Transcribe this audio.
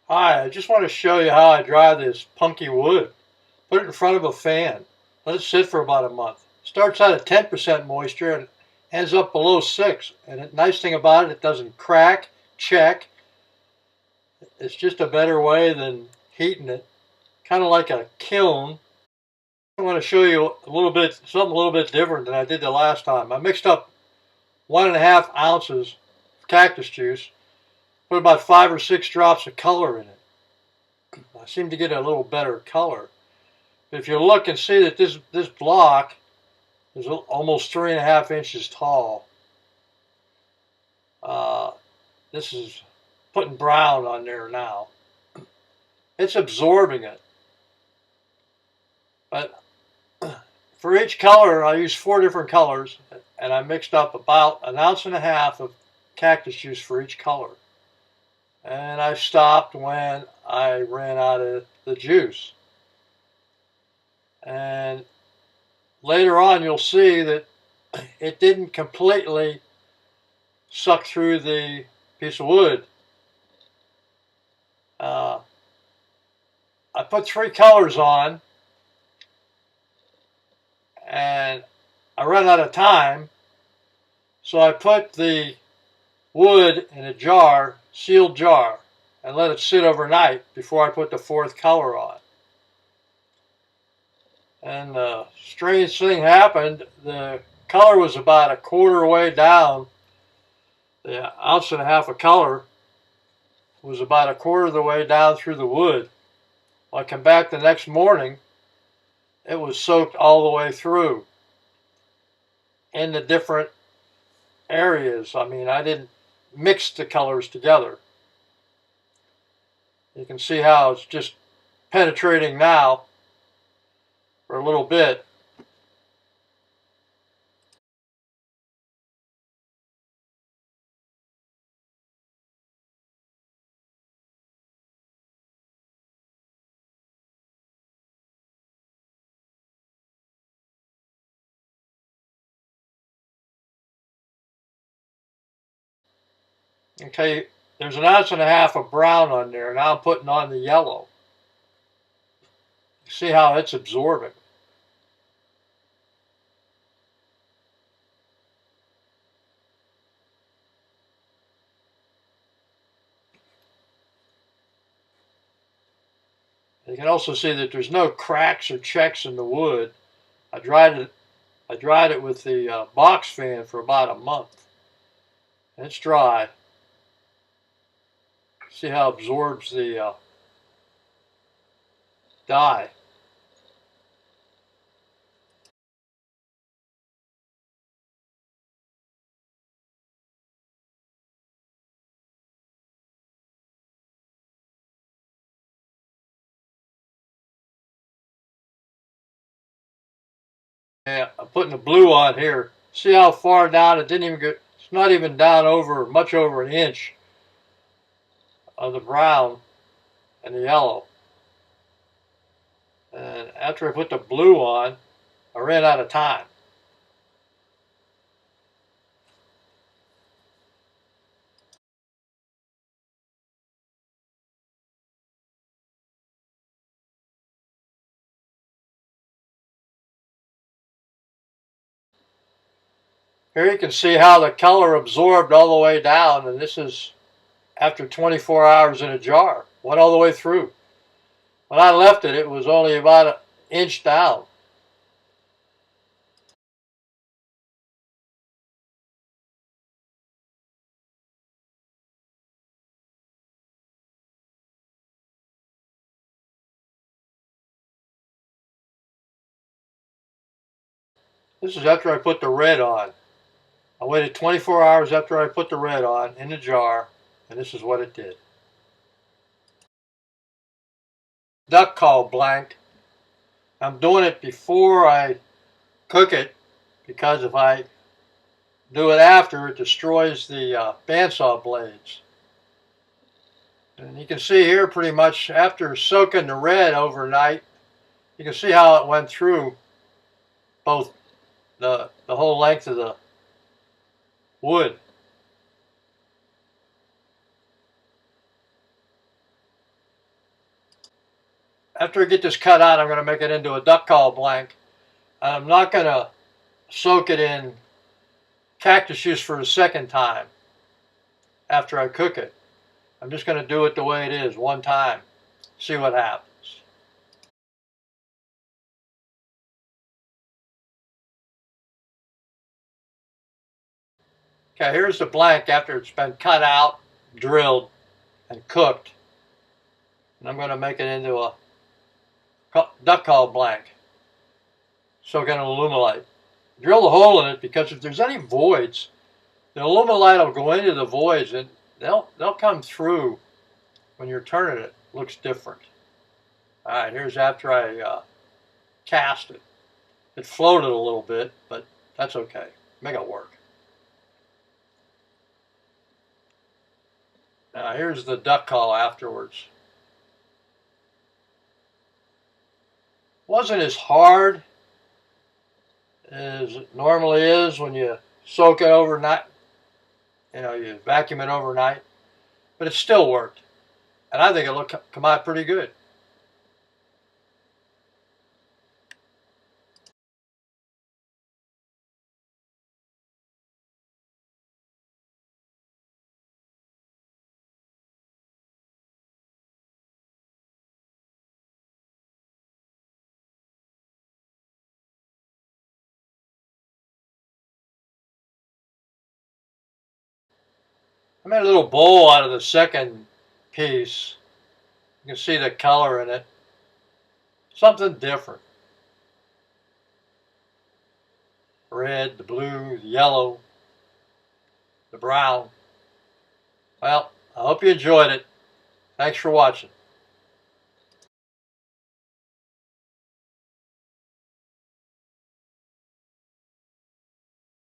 Hi, I just want to show you how I dry this punky wood. Put it in front of a fan. Let it sit for about a month. Starts out at 10% moisture and ends up below 6. And the nice thing about it, it doesn't crack, check. It's just a better way than heating it. Kind of like a kiln. I want to show you something a little bit different than I did the last time. I mixed up 1.5 ounces of cactus juice, put about 5 or 6 drops of color in it. I seem to get a little better color. If you look and see that this block is almost 3.5 inches tall. This is putting brown on there now. It's absorbing it. But for each color, I used 4 different colors, and I mixed up about 1.5 ounces of cactus juice for each color. And I stopped when I ran out of the juice. And later on, you'll see that it didn't completely suck through the piece of wood. I put 3 colors on, and I ran out of time, so I put the wood in a jar, sealed jar, and let it sit overnight before I put the 4th color on. And the strange thing happened. The color was about 1/4 way down. The 1.5 ounces of color was about 1/4 of the way down through the wood. When I come back the next morning, it was soaked all the way through in the different areas. I mean, I didn't mix the colors together. You can see how it's just penetrating now for a little bit. Okay, there's 1.5 ounces of brown on there. Now I'm putting on the yellow. See how it's absorbing. You can also see that there's no cracks or checks in the wood. I dried it with the box fan for about a month. And it's dry. See how it absorbs the dye. Yeah, I'm putting the blue on here. See how far down it didn't even get. It's not even down much over 1 inch of the brown and the yellow. And after I put the blue on, I ran out of time. Here you can see how the color absorbed all the way down, and this is after 24 hours in a jar. Went all the way through. When I left it, it was only about 1 inch down. This is after I put the red on. I waited 24 hours after I put the red on in the jar, and this is what it did. Duck call blank. I'm doing it before I cook it, because if I do it after, it destroys the bandsaw blades. And you can see here pretty much after soaking the red overnight, you can see how it went through both the whole length of the wood. after I get this cut out, I'm going to make it into a duck call blank. I'm not going to soak it in cactus juice for a second time after I cook it. I'm just going to do it the way it is, one time. See what happens. Okay, here's the blank after it's been cut out, drilled, and cooked. And I'm going to make it into a duck call blank. Soak in alumilite. Drill the hole in it because if there's any voids, the alumilite will go into the voids and they'll come through when you're turning it. It looks different. All right, here's after I cast it. It floated a little bit, but that's okay. Make it work. Now here's the duck call afterwards. Wasn't as hard as it normally is when you soak it overnight. You know, you vacuum it overnight, but it still worked. And I think it'll come out pretty good. I made a little bowl out of the second piece. You can see the color in it. Something different. Red, the blue, the yellow, the brown. Well, I hope you enjoyed it. Thanks for watching.